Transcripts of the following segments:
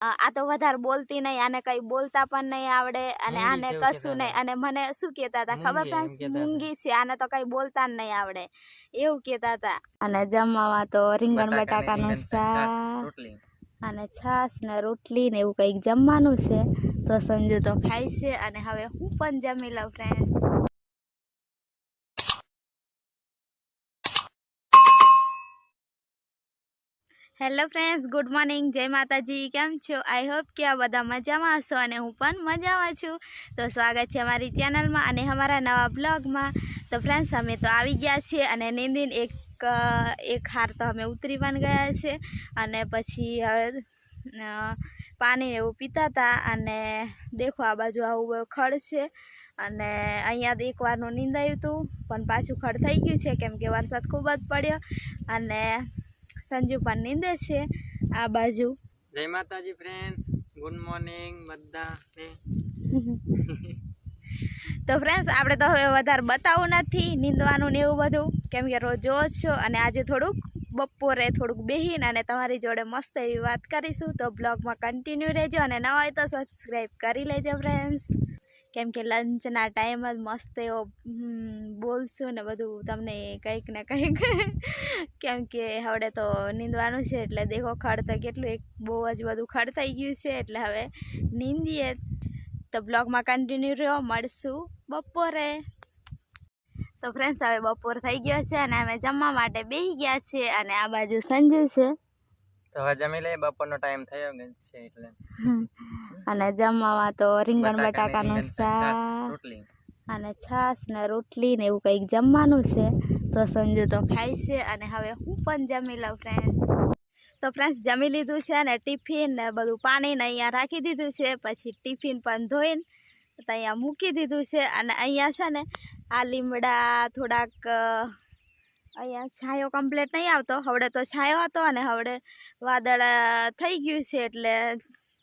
આ તો વધારે બોલતી નહીં, આને કઈ બોલતા પણ નહીં આવડે અને આને કશું નહીં. અને મને શું કહેતા હતા ખબર ફ્રેન્ડ્સ, મૂંગી છે, આને તો કઈ બોલતા નહીં આવડે એવું કહેતા હતા. અને જમવામાં તો રીંગણ બટાકાનું શાક અને છાશ ને રોટલી ને એવું કંઈક જમવાનું છે. તો સંજુ તો ખાય છે અને હવે હું પણ જમી લઉં friends. Hello friends, good morning, જય માતાજી. કેમ છો? આઈ હોપ કે આ બધા મજામાં હશો અને હું પણ મજામાં છું. તો સ્વાગત છે અમારી ચેનલમાં અને અમારા નવા બ્લોગમાં. તો ફ્રેન્ડ્સ, અમે તો આવી ગયા છીએ અને નીંદીને એક હાર તો અમે ઉતરી પણ ગયા છે અને પછી હવે પાણી એવું પીતા હતા. અને દેખો આ બાજુ આવું ખડ છે અને અહીંયા એકવારનું નીંદાયું હતું પણ પાછું ખડ થઈ ગયું છે કેમ કે વરસાદ ખૂબ જ પડ્યો. અને સંજુ પણ નીંદે છે આ બાજુ. જય માતાજી ફ્રેન્ડ્સ, ગુડ મોર્નિંગ બધાને. તો ફ્રેન્ડ્સ, આપણે તો હવે વધારે બતાવવું નથી નીંદવાનું ને એવું બધું કેમ કે રોજ જોવો છો. અને આજે થોડુંક બપોરે થોડુંક બેહીને અને તમારી જોડે મસ્ત એવી વાત કરીશું. તો બ્લોગમાં કન્ટિન્યુ રહેજો અને નવા હોય તો સબસ્ક્રાઈબ કરી લેજો ફ્રેન્ડ્સ. કેમ કે લંચના ટાઈમ જ મસ્ત એવો બોલશું ને બધું તમને કંઈક ને કંઈક કેમ કે હવે તો નીંદવાનું છે એટલે દેખો ખડ તો કેટલું એક બહુ જ બધું ખડ થઈ ગયું છે એટલે હવે નીંદીએ. તો બ્લોગમાં કન્ટિન્યુ રહ્યો, મળશું બપોરે. તો ફ્રેન્ડ્સ, હવે બપોર થઈ ગયો છે અને અમે જમવા માટે બેસી ગયા છીએ અને આ બાજુ સંજુ છે. તો હવે જમી લઈએ, બપોરનો ટાઈમ થયો છે એટલે. અને જમવામાં તો રીંગણ બટાકાનું શાક અને છાશ ને રોટલી ને એવું કંઈક જમવાનું છે. તો સંજુ તો ખાય છે અને હવે હું પણ જમી લઉં ફ્રેન્ડ્સ. તો ફ્રેન્ડ્સ, જમી લીધું છે અને ટિફિન ને બધું પાણીને અહીંયા રાખી દીધું છે. પછી ટિફિન પણ ધોઈને અહીંયા મૂકી દીધું છે. અને અહીંયા છે ને આ લીમડા થોડાક અહીંયા છાંયો કમ્પ્લીટ નહીં આવતો, હવડે તો છાંયો હતો અને હવડે વાદળ થઈ ગયું છે એટલે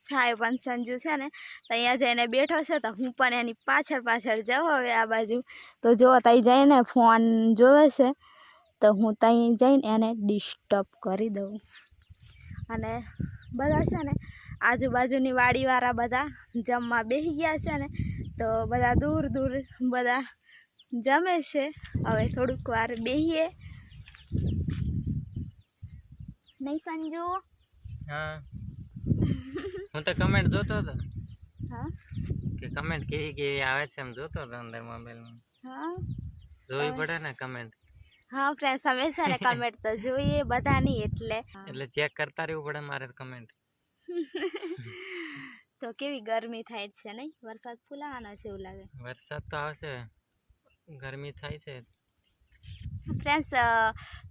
છાંયો પણ સંજુ છે ને તો અહીંયા જઈને બેઠો છે. તો હું પણ એની પાછળ જાઉં હવે આ બાજુ. તો જો ત્યાં જઈને ફોન જોવે છે તો હું ત્યાં જઈને એને ડિસ્ટર્બ કરી દઉં. અને બધા છે ને આજુબાજુની વાડીવાળા બધા જમવા બેસી ગયા છે ને તો બધા દૂર બધા જમે છે. હવે થોડુંક વાર બેસીએ નહીં સંજુ? હા, હું તો કમેન્ટ જોતો હતો. હા, કે કમેન્ટ કેવી આવે છે એમ જોતો હતો અંદર મોબાઈલમાં. હા, જોવી પડે ને કમેન્ટ. હા ફ્રેન્ડ્સ, અમે છે ને કમેન્ટ તો જોઈએ બધાની એટલે ચેક કરતા રહેવું પડે મારે કમેન્ટ. તો કેવી ગરમી થાય છે નહીં? વરસાદ ફૂલાવાનો છે એવું લાગે. વરસાદ તો આવશે, ગરમી થાય છે ફ્રેન્ડ્સ.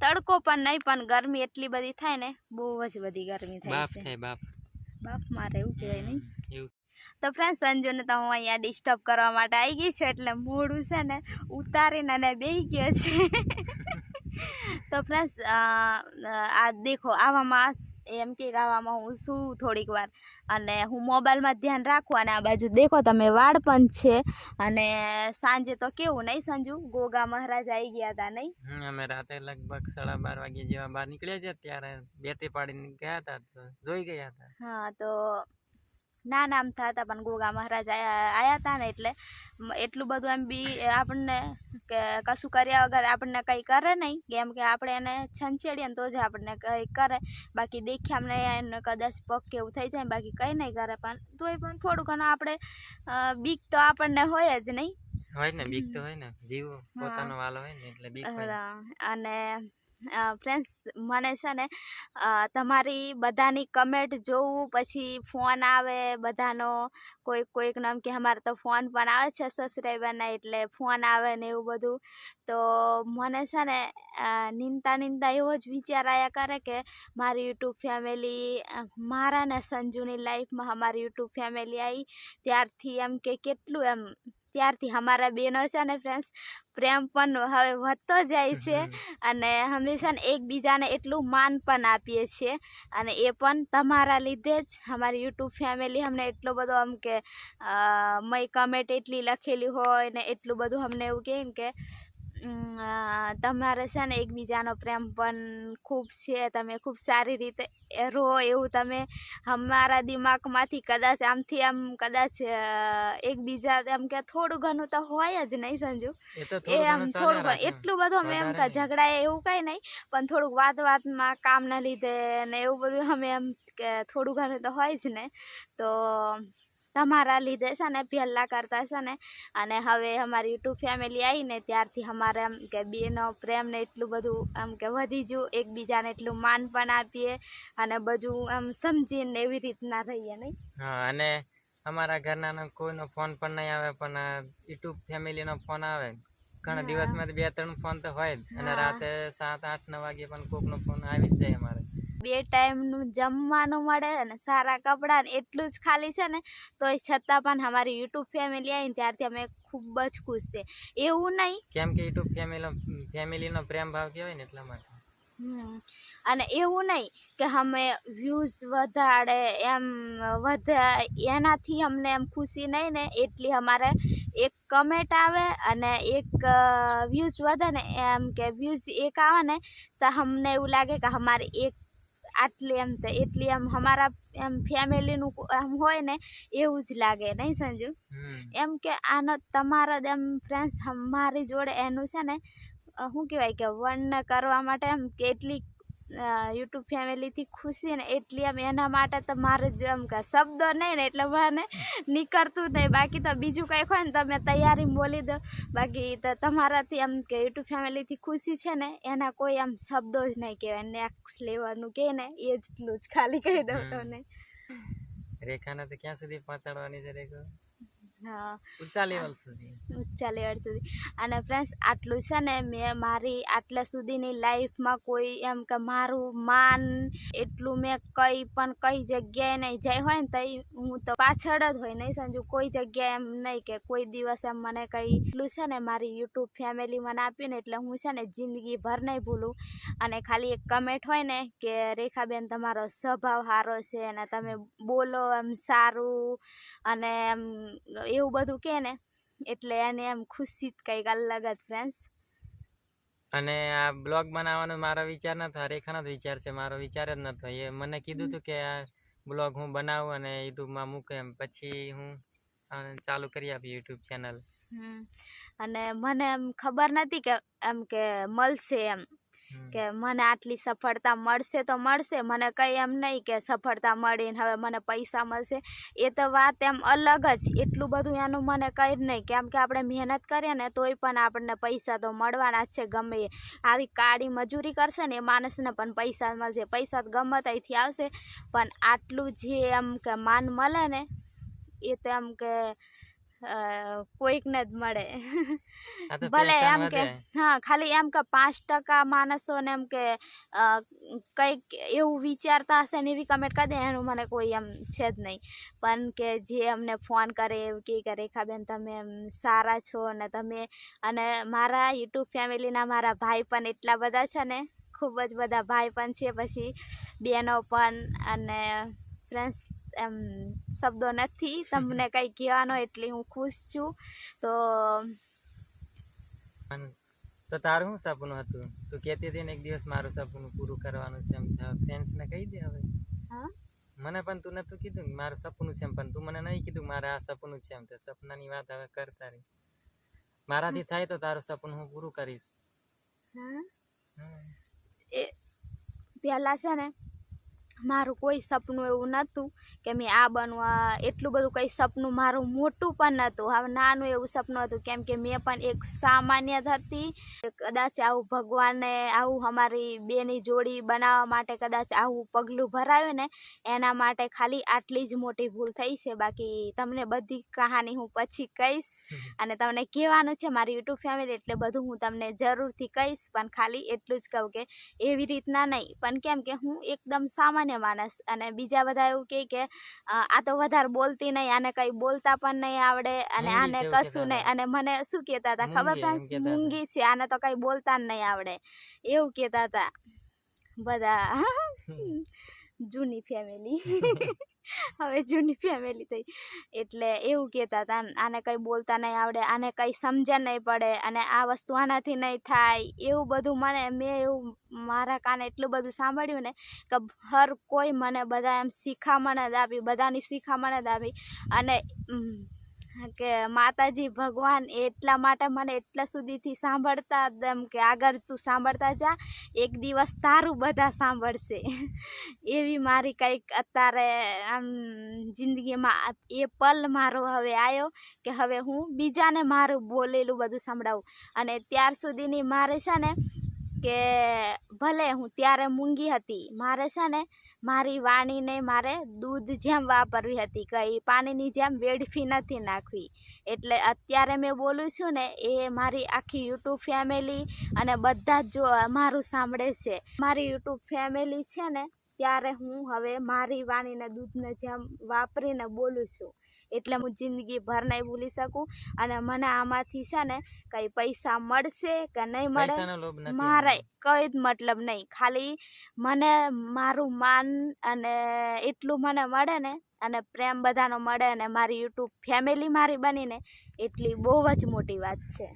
તડકો પણ નહીં પણ ગરમી એટલી બધી થાય ને, બહુ જ બધી ગરમી થાય બાપ છે. થાય બાપ મારે એવું કહેવાય નહીં. એવું. તો ફ્રેન્ડ્સ, સંજુને તો હું અહીંયા ડિસ્ટર્બ કરવા માટે આવી ગઈ છું એટલે મોઢું છે ને ઉતારીને અને બેસી ગયો છે. તો ફ્રેન્ડ્સ, આ દેખો આવામાં એમ કે આવામાં હું શું થોડીક વાર અને હું મોબાઈલમાં ધ્યાન રાખું. અને આ બાજુ દેખો તમે વાળ પણ છે. અને સાંજે તો કેવું નહીં સંજુ, ગોગા મહારાજ આવી ગયા હતા નહીં? અમે રાતે લગભગ 12:30 વાગે જેવા બહાર નીકળ્યા હતા ત્યારે બેટરી પાડીને ગયા હતા તો જોઈ ગયા હતા. હા, તો ના નામ થતા પણ ગોગા મહારાજ આવ્યા હતા ને એટલે એટલું બધું એમ બી આપણને કશું કર્યા વગર આપણને કંઈ કરે નહીં કેમ કે આપણે એને છંછેડીએ ને તો જ આપણને કંઈ કરે. બાકી દેખ્યા અમને એને કદાચ પગ કે એવું થઈ જાય, બાકી કંઈ નહીં કરે. પણ તોય પણ થોડું ઘણું આપણે બીક તો આપણને હોય જ નહીં. હોય ને, બીક તો હોય ને, જીવ પોતાનો વાલો હોય ને એટલે બીક હોય. અને ફ્રેન્ડ્સ, મને છે ને તમારી બધાની કમેન્ટ જોવું, પછી ફોન આવે બધાનો, કોઈકનો એમ કે અમારે તો ફોન પણ આવે છે સબસ્ક્રાઈબરના એટલે ફોન આવે ને એવું બધું. તો મને છે ને નીંદતા એવો જ વિચાર આવ્યા કરે કે મારી યુટ્યુબ ફેમિલી, મારા ને સંજુની લાઈફમાં અમારી યુટ્યુબ ફેમિલી આવી ત્યારથી એમ કે કેટલું એમ ત્યારથી અમારા બેનો છે ને ફ્રેન્ડ્સ પ્રેમ પણ હવે વધતો જાય છે. અને હંમેશા એકબીજાને એટલું માન પણ આપીએ છીએ અને એ પણ તમારા લીધે જ. અમારી યુટ્યુબ ફેમિલી અમને એટલો બધો આમ કે મય કમેન્ટ એટલી લખેલી હોય ને એટલું બધું અમને એવું કહે કે તમારે છે ને એકબીજાનો પ્રેમ પણ ખૂબ છે, તમે ખૂબ સારી રીતે રહો એવું તમે અમારા દિમાગમાંથી કદાચ આમથી આમ કદાચ એકબીજા એમ કે થોડું ઘણું તો હોય જ નહીં સંજુ, એ તો એ આમ થોડું ઘણું એટલું બધું અમે એમ કે ઝઘડાએ એવું કંઈ નહીં, પણ થોડુંક વાતમાં કામના લીધે ને એવું બધું અમે એમ કે થોડું ઘણું તો હોય જ ને. તો તમારા લીધે છે ને પહેલાં કરતા છે ને, અને હવે અમારી યુટ્યુબ ફેમિલી આવીને ત્યારથી અમારે એમ કે બેનો પ્રેમ ને એટલું બધું એમ કે વધી ગયું, એકબીજાને એટલું માન પણ આપીએ અને બધું એમ સમજીને એવી રીતના રહીએ નહીં. હા, અને અમારા ઘરના કોઈનો ફોન પણ નહીં આવે, પણ યુટ્યુબ ફેમિલીનો ફોન આવે. ઘણા દિવસમાં 2-3 ફોન તો હોય જ, અને રાતે 7-8-9 વાગે પણ કોકનો ફોન આવી જ જાય અમારે. 2 ટાઈમનું જમવાનું મળે અને સારા કપડાં ને એટલું જ ખાલી છે ને, તોય છતાં પણ અમારી યુટ્યુબ ફેમિલી આવીને ત્યારથી અમે ખૂબ જ ખુશ છે. એવું નહીં કેમ કે યુટ્યુબ ફેમિલીનો પ્રેમ ભાવ કહેવાય ને એટલા માટે. અને એવું નહીં કે અમે વ્યૂઝ વધારે એમ એનાથી અમને એમ ખુશી નહીં ને, એટલી અમારે એક કમેન્ટ આવે અને એક વ્યૂઝ વધે ને, એમ કે વ્યૂઝ એક આવે ને તો અમને એવું લાગે કે અમારે એક આટલી એમ તો એટલી એમ અમારા એમ ફેમિલીનું એમ હોય ને એવું જ લાગે નહીં સંજુ. એમ કે આનો તમારો એમ ફ્રેન્ડ્સ અમારી જોડે એનું છે ને શું કહેવાય કે વર્ણન કરવા માટે એમ કે એટલી યુટ્યુબ ફેમિલીથી ખુશી ને એટલી એમ એના માટે તો મારે જ એમ કે શબ્દો નહીં ને એટલે મને નીકળતું જ નહીં. બાકી તો બીજું કંઈક હોય ને તમે તૈયારી બોલી દો, બાકી તો તમારાથી એમ કે યુટ્યુબ ફેમિલીથી ખુશી છે ને એના કોઈ આમ શબ્દો જ નહીં કહેવાય. નેક્સ્ટ લેવલનું કહે ને એ જેટલું જ ખાલી કહી દઉં તમને. રેખાને તો ક્યાં સુધી પહોંચાડવાની છે રેખા? હા, ઊંચા લેવલ સુધી. ઊંચા લેવલ સુધી. અને ફ્રેન્ડ્સ આટલું છે ને મેં મારી આટલા સુધીની લાઈફમાં કોઈ એમ કે મારું માન એટલું મેં કંઈ પણ કઈ જગ્યાએ નહીં જાય હોય ને તો હું તો પાછળ જ હોય નહીં સંજુ. કોઈ જગ્યાએ એમ નહીં કે કોઈ દિવસ એમ મને કંઈ એટલું છે ને મારી યુટ્યુબ ફેમિલી મને આપ્યું ને એટલે હું છે ને જિંદગીભર નહીં ભૂલું. અને ખાલી એક કમેન્ટ હોય ને કે રેખાબેન તમારો સ્વભાવ સારો છે અને તમે બોલો એમ સારું અને એમ એવું બધું કે ને એટલે એને એમ ખુશી કંઈક અલગ જ ફ્રેન્ડ્સ. અને આ બ્લોગ બનાવવાનો મારો વિચાર નતો, રેખાનો જ વિચાર છે, મારો વિચાર જ નતો. એ મને કીધું હતું કે આ બ્લોગ હું બનાવું અને યુટ્યુબમાં મૂકું, એમ પછી હું ચાલુ કરી આપી યુટ્યુબ ચેનલ. અને મને એમ ખબર નથી કે એમ કે મળશે એમ કે મને આટલી સફળતા મળશે તો મળશે, મને કંઈ એમ નહીં કે સફળતા મળીને હવે મને પૈસા મળશે. એ તો વાત એમ અલગ જ, એટલું બધું એનું મને કંઈ જ નહીં. કેમ કે આપણે મહેનત કરીએ ને તોય પણ આપણને પૈસા તો મળવાના જ છે. ગમે એ આવી કાળી મજૂરી કરશે ને એ માણસને પણ પૈસા મળશે. પૈસા તો ગમે ત્યાંથી આવશે, પણ આટલું જે એમ કે માન મળે ને એ તો એમ કે કોઈકને જ મળે. ભલે એમ કે હા ખાલી એમ કે 5% માણસોને એમ કે કંઈક એવું વિચારતા હશે ને એવી કમેન્ટ કરી દે એનું મને કોઈ એમ છે જ નહીં. પણ કે જે અમને ફોન કરે એવું કે રેખાબેન તમે એમ સારા છો ને તમે, અને મારા યુટ્યુબ ફેમિલીના મારા ભાઈ પણ એટલા બધા છે ને, ખૂબ જ બધા ભાઈ પણ છે, પછી બહેનો પણ. અને ફ્રેન્ડ્સ એમ શબ્દો નથી તમને કંઈ કહેવાનો, એટલી હું ખુશ છું. તો તારું શું સપનું હતું? તું કહેતી હતી ને એક દિવસ મારું સપનું પૂરું કરવાનું છે એમ. ફ્રેન્ડ્સને કહી દે હવે. હા, મને પણ તું નતું કીધું મારું સપનું છે એમ, પણ તું મને નહીં કીધું મારે આ સપનું છે એમ. તો સપનાની વાત હવે કરતા રહી. મારાથી થાય તો તારું સપનું હું પૂરું કરીશ. એ પહેલાં છે ને મારું કોઈ સપનું એવું નહોતું કે મેં આ બનવા, એટલું બધું કંઈ સપનું મારું મોટું પણ નહોતું. હવે નાનું એવું સપનું હતું, કેમ કે મેં પણ એક સામાન્ય જ હતી. કદાચ આવું ભગવાને આવું અમારી બેની જોડી બનાવવા માટે કદાચ આવું પગલું ભરાયું ને એના માટે ખાલી આટલી જ મોટી ભૂલ થઈ છે. બાકી તમને બધી કહાની હું પછી કહીશ અને તમને કહેવાનું છે મારી યુટ્યુબ ફેમિલી, એટલે બધું હું તમને જરૂરથી કહીશ. પણ ખાલી એટલું જ કહું કે એવી રીતના નહીં, પણ કેમ કે હું એકદમ સામાન્ય માણસ, અને બીજા બધા એવું કે આ તો વધારે બોલતી નહીં, આને કંઈ બોલતા પણ નહીં આવડે અને આને કશું નહીં. અને મને શું કહેતા હતા ખબર ફ્રેન્ડ્સ? મૂંગી છે, આને તો કંઈ બોલતા જ નહીં આવડે એવું કહેતા હતા બધા જૂની ફેમિલી. હવે જૂની ફેમિલી થઈ એટલે એવું કહેતા હતા એમ આને કંઈ બોલતા નહીં આવડે આને કંઈ સમજણ નહીં પડે અને આ વસ્તુ આનાથી નહીં થાય એવું બધું મેં એવું મારા કાને એટલું બધું સાંભળ્યું ને કે હર કોઈ મને બધા એમ શિખામણ જ આપી બધાની શિખામણ જ આપી અને કે માતાજી ભગવાન એટલા માટે મને એટલા સુધીથી સાંભળતા એમ કે આગળ તું સાંભળતા જા એક દિવસ તારું બધા સાંભળશે એવી મારી કંઈક અત્યારે આમ જિંદગીમાં એ પલ મારો હવે આવ્યો કે હવે હું બીજાને મારું બોલેલું બધું સંભળાવું અને ત્યાર સુધીની મારે છે ને કે ભલે હું ત્યારે મૂંગી હતી મારે છે ને મારી વાણીને મારે દૂધ જેમ વાપરવી હતી કંઈ પાણીની જેમ વેડફી નથી નાખવી એટલે અત્યારે મેં બોલું છું ને એ મારી આખી યુટ્યુબ ફેમિલી અને બધા જ જો મારું સાંભળે છે મારી યુટ્યુબ ફેમિલી છે ને ત્યારે હું હવે મારી વાણીને દૂધને જેમ વાપરીને બોલું છું એટલે હું જિંદગીભર નહીં ભૂલી શકું અને મને આમાંથી છે ને કંઈ પૈસા મળશે કે નહીં મળે મારે કંઈ જ મતલબ નહીં ખાલી મને મારું માન અને એટલું મને મળે ને અને પ્રેમ બધાનો મળે અને મારી યુટ્યુબ ફેમિલી મારી બનીને એટલી બહુ જ મોટી વાત છે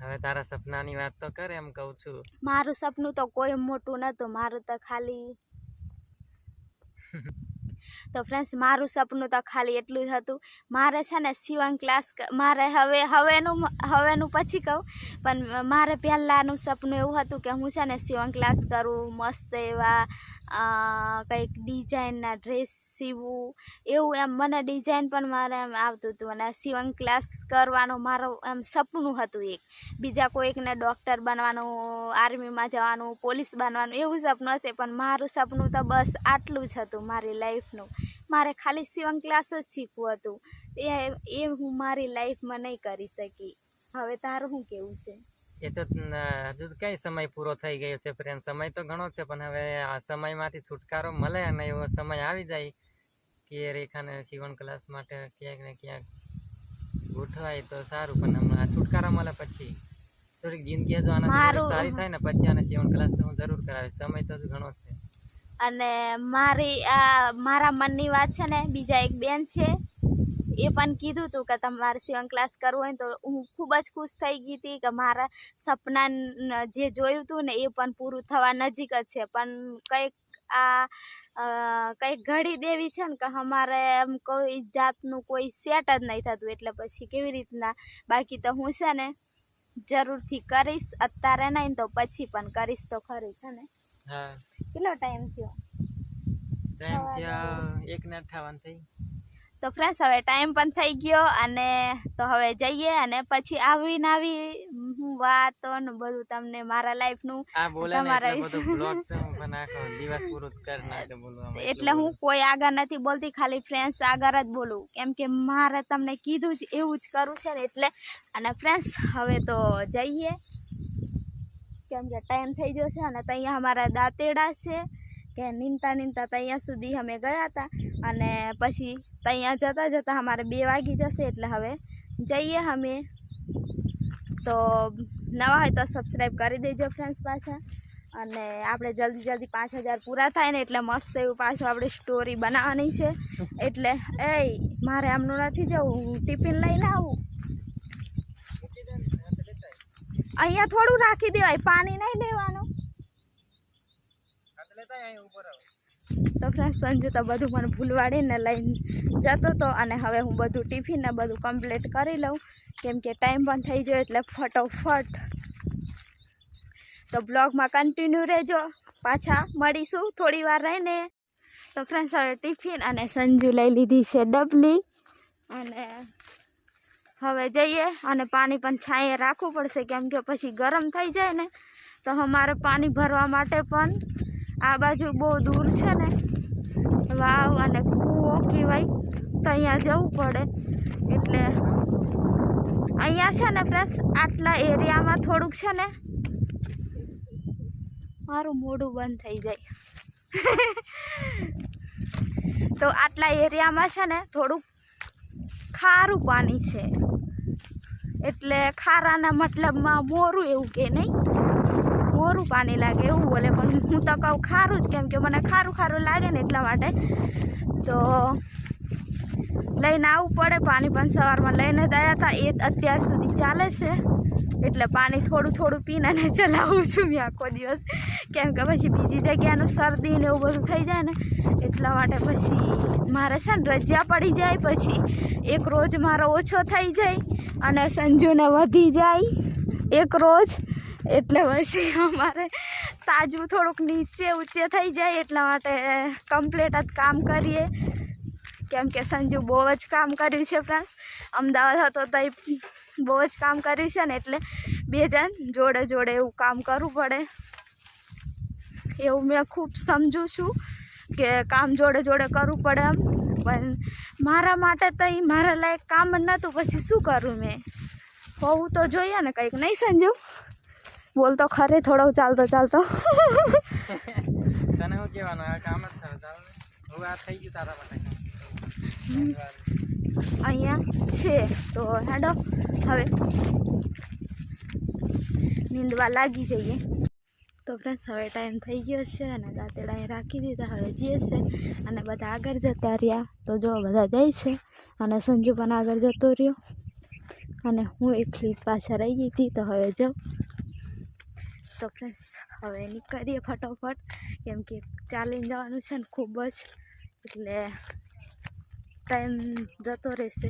હવે તારા સપનાની વાત તો કર એમ કહું છું મારું સપનું તો કોઈ મોટું નહોતું મારું તો ખાલી તો ફ્રેન્ડ્સ મારું સપનું તો ખાલી એટલું જ હતું મારે છે ને સીવણ ક્લાસ મારે હવેનું પછી કહું પણ મારે પહેલાંનું સપનું એવું હતું કે હું છે ને સીવણ ક્લાસ કરું મસ્ત એવા કંઈક ડિઝાઇનના ડ્રેસ સીવું એવું એમ મને ડિઝાઇન પણ મારે એમ આવતું હતું અને સીવણ ક્લાસ કરવાનું મારું એમ સપનું હતું એક બીજા કોઈકને ડૉક્ટર બનવાનું આર્મીમાં જવાનું પોલીસ બનવાનું એવું સપનું હશે પણ મારું સપનું તો બસ આટલું જ હતું મારી લાઈફનું મારે ખાલી સીવણ ક્લાસ જ શીખવું હતું એ હું મારી લાઈફમાં નહીં કરી શકી હવે તારું શું કેવું છે એ તો હજુ કઈ સમય પૂરો થઈ ગયો છે ફ્રેન્ડ સમય તો ઘણો છે પણ હવે આ સમયમાંથી છુટકારો મળે અને એવો સમય આવી જાય કે રેખાને સીવણ ક્લાસ માટે ક્યાંક ને ક્યાંક ગોઠવાય તો સારું પણ હમણાં છુટકારો મળે પછી થોડીક જિંદગી જો આના સારી થાય ને પછી આને સીવણ ક્લાસ તો હું જરૂર કરાવીશ સમય તો ઘણો છે અને મારા મનની વાત છે ને બીજા એક બેન છે એ પણ કીધું હતું કે તમારે સીવણ ક્લાસ કરવું હોય તો હું ખૂબ જ ખુશ થઈ ગઈ હતી કે મારા સપના જે જોયું હતું ને એ પણ પૂરું થવા નજીક જ છે પણ કંઈક ઘડી દેવી છે ને કે અમારે એમ કોઈ જાતનું કોઈ સેટ જ નહીં થતું એટલે પછી કેવી રીતના બાકી તો હું છે ને જરૂરથી કરીશ અત્યારે નહીં તો પછી પણ કરીશ તો ખરી છે ને હા કેટલો ટાઈમ થયો 1:58 થઈ તો ફ્રેન્ડ્સ હવે ટાઈમ પણ થઈ ગયો અને તો હવે જઈએ અને પછી આવી વાતો ને બધું તમને મારા લાઈફનું એટલે હું કોઈ આગળ નથી બોલતી ખાલી ફ્રેન્ડ્સ આગળ જ બોલું કેમ કે મારે તમને કીધું જ એવું જ કરવું છે ને એટલે અને ફ્રેન્ડ્સ હવે તો જઈએ કેમ કે ટાઈમ થઈ ગયો છે અને ત્યાં અમારા દાંતેડા છે કે નીંદતા ત્યાં સુધી અમે ગયા હતા અને પછી ત્યાં જતાં અમારે 2 વાગી જશે એટલે હવે જઈએ અમે તો નવા હોય તો સબસ્ક્રાઈબ કરી દેજો ફ્રેન્ડ્સ પાછા અને આપણે જલ્દી 5000 પૂરા થાય ને એટલે મસ્ત એવું પાછું આપણે સ્ટોરી બનાવવાની છે એટલે મારે આમનું નથી જવું હું ટિફિન લઈને આવું અહીંયા થોડું રાખી દેવાય પાણી નહીં લેવાનું તો ફ્રેન્ડ્સ સંજુ તો બધું મને ભૂલવાડીને લઈને જતો હતો અને હવે હું બધું ટિફિન ને બધું કમ્પ્લીટ કરી લઉં કેમ કે ટાઈમ પણ થઈ ગયો એટલે ફટોફટ તો બ્લોગમાં કન્ટિન્યુ રહેજો પાછા મળીશું થોડી વાર રહીને તો ફ્રેન્ડ્સ હવે ટિફિન અને સંજુ લઈ લીધી છે ડબલી અને હવે જઈએ અને પાણી પણ છાંયે રાખવું પડશે કેમ કે પછી ગરમ થઈ જાય ને તો અમારે પાણી ભરવા માટે પણ આ બાજુ બહુ દૂર છે ને વાવ અને કૂવો કહેવાય તો અહીંયા જવું પડે એટલે અહીંયા છે ને પ્લસ આટલા એરિયામાં થોડુંક છે ને મારું મોઢું બંધ થઈ જાય તો આટલા એરિયામાં છે ને થોડુંક ખારું પાણી છે એટલે ખારાના મતલબમાં મોરું એવું કે નહીં મોરું પાણી લાગે એવું બોલે પણ હું તો કહું ખારું જ કેમ કે મને ખારું લાગે ને એટલા માટે તો લઈને આવવું પડે પાણી, પણ સવારમાં લઈને જ આવ્યા હતા, એ અત્યાર સુધી ચાલે છે. એટલે પાણી થોડું થોડું પીને ને ચલાવું છું મેં આખો દિવસ, કેમ કે પછી બીજી જગ્યાનું શરદી ને એવું બધું થઈ જાય ને, એટલા માટે પછી મારે છે ને રજા પડી જાય, પછી એક રોજ મારો ઓછો થઈ જાય અને સંજુને વધી જાય એક રોજ, એટલે પછી અમારે તાજું થોડુંક નીચે ઊંચે થઈ જાય, એટલા માટે કમ્પ્લીટ જ કામ કરીએ. કેમ કે સંજુ બહુ જ કામ કર્યું છે ફ્રેન્ડ્સ, અમદાવાદ હતો તો બહુ જ કામ કર્યું છે ને, એટલે બે જણ જોડે જોડે એવું કામ કરવું પડે, એવું મેં ખૂબ સમજું છું કે કામ જોડે જોડે કરવું પડે એમ. પણ મારા માટે તો એ મારા લાયક કામ જ નહોતું, પછી શું કરું મેં, હોવું તો જોઈએ ને કંઈક, નહીં સંજુ? બોલ તો ખરે થોડો ચાલતો ચાલતો. તને શું કહેવાનું, આ કામ જ થયું ચાલ, હવે આ થઈ ગયું તારા માટે. અહીંયા છે તો હેડો હવે નીંદવા લાગી જઈએ. તો ફ્રેન્ડ્સ હવે ટાઈમ થઈ ગયો છે અને દાંતેડા અહીં રાખી દીધા, હવે જઈએ છે અને બધા આગળ જતા રહ્યા. તો જો બધા જાય છે અને સંજુ પણ આગળ જતો રહ્યો અને હું એકલી પાછળ રહી ગઈ હતી. તો હવે જાઉં. તો ફ્રેન્ડ્સ હવે નીકળીએ ફટોફટ, કેમ કે ચાલીને જવાનું છે ને ખૂબ જ, એટલે ટાઈમ જતો રહેશે.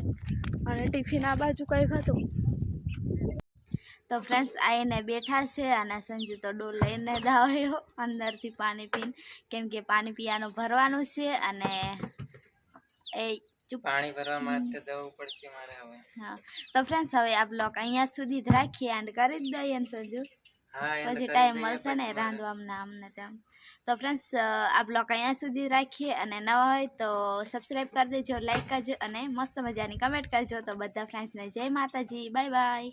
અને ટિફિન આ બાજુ કંઈક હતું. તો ફ્રેન્ડ્સ આવીને બેઠા છે અને સંજુ તો ડોલ લઈને જ આવ્યો અંદરથી પાણી પીને, કેમ કે પાણી પીવાનું ભરવાનું છે અને એ પાણી ભરવા માટે જવું પડશે મારે હવે. હા તો ફ્રેન્ડ્સ હવે આ બ્લોગ અહીંયા સુધી જ રાખીએ, એન્ડ કરી જ દઈએ ને સંજુ, પછી ટાઈમ મળશે ને રાંધવામાં આમને તેમ. તો ફ્રેન્ડ્સ આ બ્લોગ અહીંયા સુધી રાખીએ, અને નવા હોય તો સબસ્ક્રાઈબ કરી દેજો, લાઈક કરજો અને મસ્ત મજાની કમેન્ટ કરજો. તો બધા ફ્રેન્ડ્સને જય માતાજી, બાય બાય.